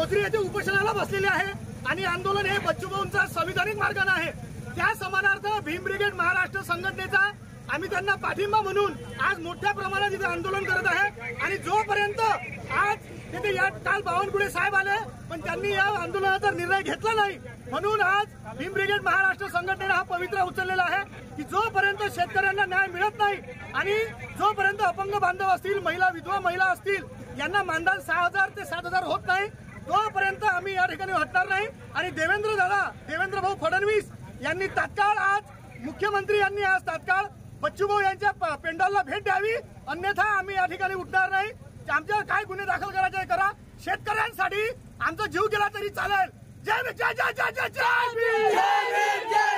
ओझरी येथे उपोषणाला बसलेले आहे आणि आंदोलन हे बच्चूभाऊंचा संविधानिक मार्गाने आहे। त्या समानार्थ भीम ब्रिगेड महाराष्ट्र संघटनेचा आम्ही त्यांना पाठिंबा म्हणून आज मोठ्या प्रमाणात इथे आंदोलन करत आहे आणि जोपर्यंत आज तिथे काल बावनकुळे साहेब आले पण त्यांनी या आंदोलनाचा निर्णय घेतला नाही, म्हणून आज भीम ब्रिगेड महाराष्ट्र संघटनेने हा पवित्रा उचललेला आहे की जोपर्यंत शेतकऱ्यांना न्याय मिळत नाही आणि जोपर्यंत अपंग बांधव असतील, महिला विधवा महिला असतील, यांना मानधन 6,000 ते 7,000 होत नाही तोपर्यंत आम्ही या ठिकाणी हटणार नाही। आणि देवेंद्र भाऊ फडणवीस यांनी तात्काळ आज मुख्यमंत्री यांनी आज तात्काळ बच्चूभाऊ यांच्या पेंडॉलला भेट द्यावी, अन्यथा आम्ही या ठिकाणी उठणार नाही। आमच्यावर काय गुन्हे दाखल करायचे करा, शेतकऱ्यांसाठी आमचा जीव गेला तरी चालेल। जय जय जय जय जय जय